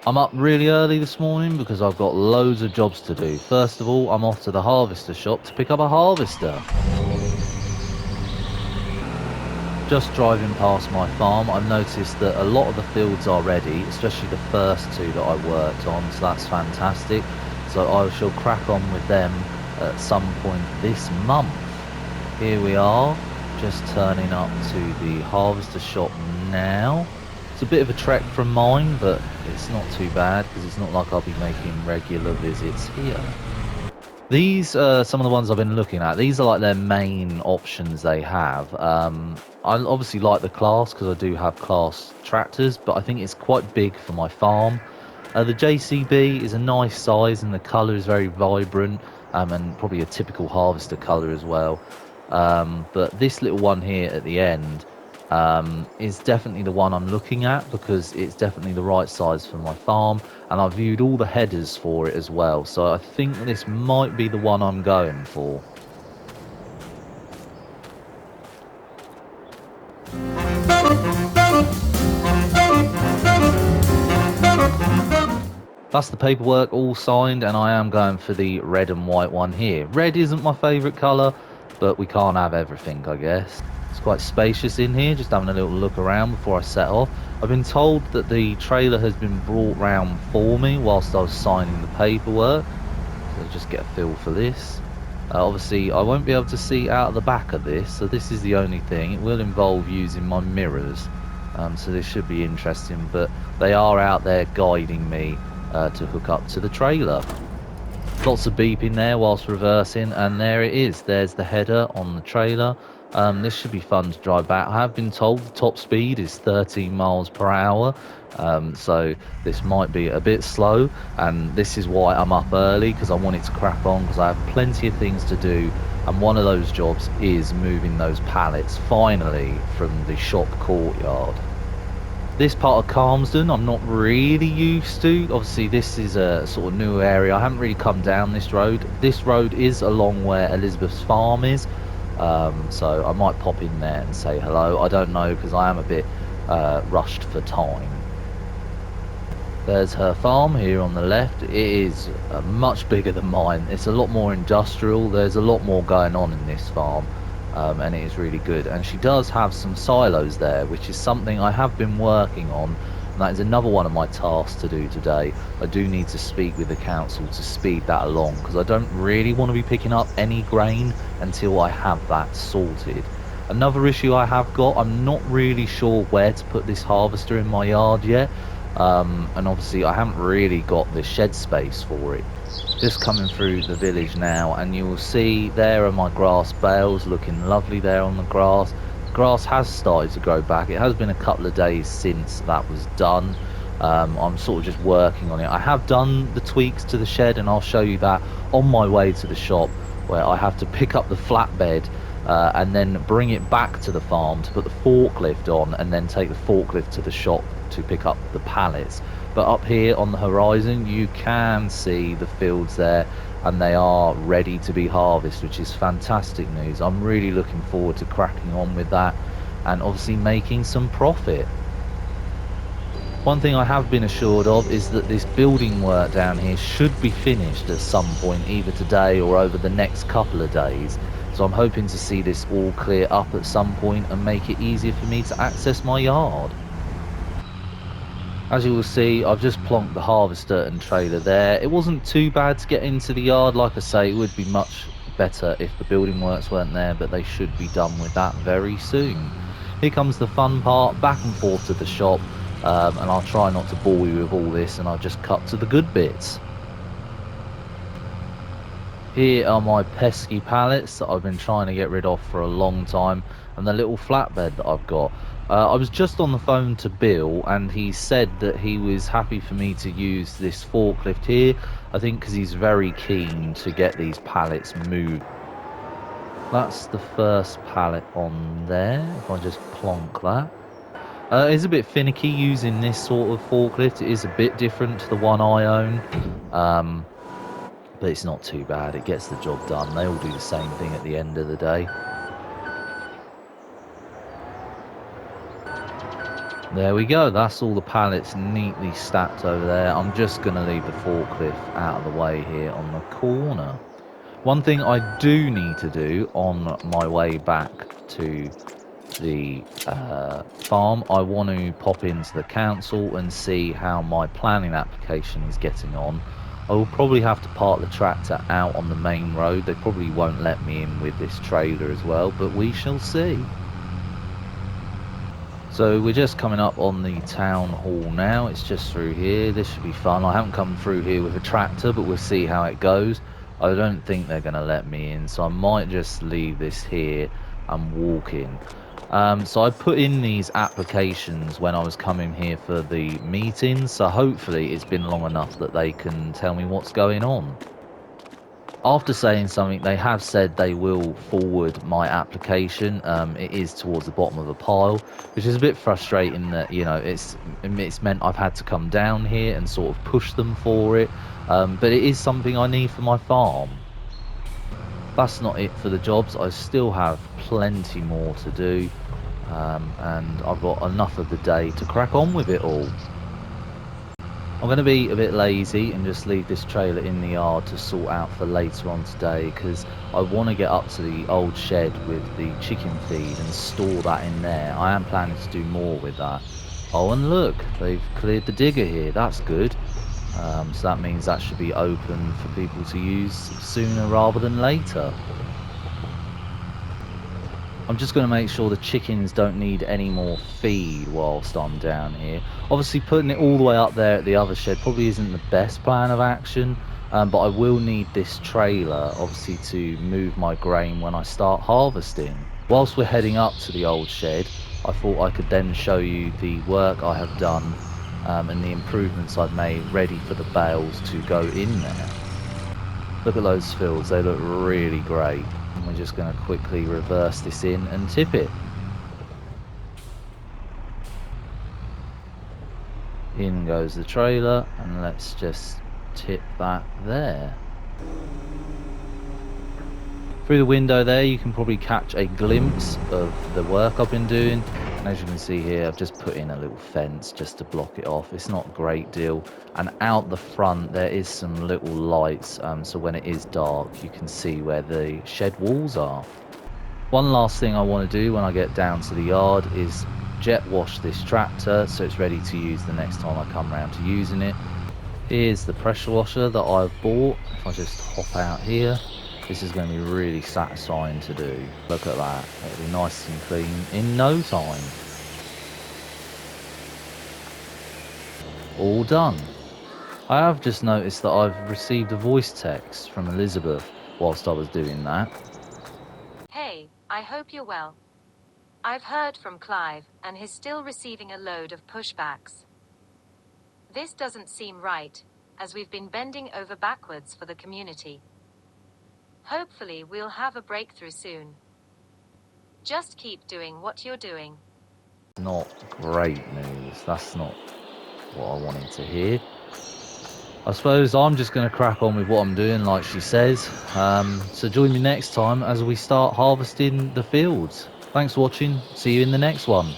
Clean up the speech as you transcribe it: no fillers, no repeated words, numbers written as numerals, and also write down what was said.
I'm up really early this morning because I've got loads of jobs to do. First of all, I'm off to the harvester shop to pick up a harvester. Just driving past my farm, I've noticed that a lot of the fields are ready, especially the first two that I worked on, so that's fantastic. So I shall crack on with them at some point this month. Here we are, just turning up to the harvester shop now. It's a bit of a trek from mine, but it's not too bad because it's not like I'll be making regular visits here. These are some of the ones I've been looking at. These are like their main options they have. I obviously like the class because I do have class tractors, but I think it's quite big for my farm. The JCB is a nice size and the colour is very vibrant, and probably a typical harvester colour as well. But this little one here at the end is definitely the one I'm looking at because it's definitely the right size for my farm, and I've viewed all the headers for it as well, so I think this might be the one I'm going for. That's the paperwork all signed, and I am going for the red and white one here. Red isn't my favourite colour, but we can't have everything, I guess. It's quite spacious in here, just having a little look around before I set off. I've been told that the trailer has been brought round for me whilst I was signing the paperwork, so just get a feel for this. Obviously, I won't be able to see out of the back of this, so this is the only thing. It will involve using my mirrors, so this should be interesting, but they are out there guiding me to hook up to the trailer. Lots of beeping there whilst reversing, and there it is. There's the header on the trailer. This should be fun to drive back. I have been told the top speed is 13 miles per hour, so this might be a bit slow, and this is why I'm up early, because I wanted to crack on because I have plenty of things to do, and one of those jobs is moving those pallets finally from the shop courtyard. This part of Calmsden I'm not really used to. Obviously this is a sort of new area. I haven't really come down this road. This road is along where Elizabeth's farm is, so I might pop in there and say hello. I don't know because I am a bit rushed for time. There's her farm here on the left. It is much bigger than mine. It's a lot more industrial. There's a lot more going on in this farm, and it is really good. And she does have some silos there, which is something I have been working on, and that is another one of my tasks to do today. I do need to speak with the council to speed that along because I don't really want to be picking up any grain until I have that sorted. Another issue I have got, I'm not really sure where to put this harvester in my yard yet. And obviously I haven't really got the shed space for it. Just coming through the village now, and you will see there are my grass bales looking lovely there on the grass. The grass has started to grow back. It has been a couple of days since that was done. I'm sort of just working on it. I have done the tweaks to the shed, and I'll show you that on my way to the shop, where I have to pick up the flatbed and then bring it back to the farm to put the forklift on, and then take the forklift to the shop to pick up the pallets. But up here on the horizon you can see the fields there, and they are ready to be harvested, which is fantastic news. I'm really looking forward to cracking on with that and obviously making some profit. One thing I have been assured of is that this building work down here should be finished at some point, either today or over the next couple of days. So I'm hoping to see this all clear up at some point and make it easier for me to access my yard. As you will see, I've just plonked the harvester and trailer there. It wasn't too bad to get into the yard. Like I say, it would be much better if the building works weren't there, but they should be done with that very soon. Here comes the fun part, back and forth to the shop, and I'll try not to bore you with all this, and I'll just cut to the good bits. Here are my pesky pallets that I've been trying to get rid of for a long time, and the little flatbed that I've got. I was just on the phone to Bill, and he said that he was happy for me to use this forklift here, I think because he's very keen to get these pallets moved. That's the first pallet on there, if I just plonk that. It's a bit finicky using this sort of forklift. It is a bit different to the one I own. But it's not too bad. It gets the job done. They all do the same thing at the end of the day. There we go. That's all the pallets neatly stacked over there. I'm just going to leave the forklift out of the way here on the corner. One thing I do need to do on my way back to the farm, I want to pop into the council and see how my planning application is getting on. I will probably have to park the tractor out on the main road. They probably won't let me in with this trailer as well, but we shall see. So we're just coming up on the town hall now. It's just through here. This should be fun. I haven't come through here with a tractor, but we'll see how it goes. I don't think they're going to let me in, so I might just leave this here and walk in. So I put in these applications when I was coming here for the meetings, so hopefully it's been long enough that they can tell me what's going on. After saying something, they have said they will forward my application. It is towards the bottom of a pile, which is a bit frustrating that, you know, it's meant I've had to come down here and sort of push them for it. But it is something I need for my farm. That's not it for the jobs. I still have plenty more to do. And I've got enough of the day to crack on with it all. I'm going to be a bit lazy and just leave this trailer in the yard to sort out for later on today, because I want to get up to the old shed with the chicken feed and store that in there. I am planning to do more with that. Oh, and look, they've cleared the digger here. That's good. So that means that should be open for people to use sooner rather than later. I'm just going to make sure the chickens don't need any more feed whilst I'm down here. Obviously, putting it all the way up there at the other shed probably isn't the best plan of action, but I will need this trailer, obviously, to move my grain when I start harvesting. Whilst we're heading up to the old shed, I thought I could then show you the work I have done and the improvements I've made ready for the bales to go in there. Look at those fields, they look really great. And we're just going to quickly reverse this in and tip it. In goes the trailer, and let's just tip that there. Through the window there, you can probably catch a glimpse of the work I've been doing. And as you can see here, I've just put in a little fence just to block it off. It's not a great deal. And out the front, there is some little lights. So when it is dark, you can see where the shed walls are. One last thing I want to do when I get down to the yard is jet wash this tractor so it's ready to use the next time I come around to using it. Here's the pressure washer that I've bought. If I just hop out here, this is going to be really satisfying to do. Look at that, it'll be nice and clean in no time. All done. I have just noticed that I've received a voice text from Elizabeth whilst I was doing that. Hey, I hope you're well. I've heard from Clive, and he's still receiving a load of pushbacks. This doesn't seem right, as we've been bending over backwards for the community. Hopefully we'll have a breakthrough soon. Just keep doing what you're doing. Not great news. That's not what I wanted to hear. I suppose I'm just going to crack on with what I'm doing, like she says. So join me next time as we start harvesting the fields. Thanks for watching. See you in the next one.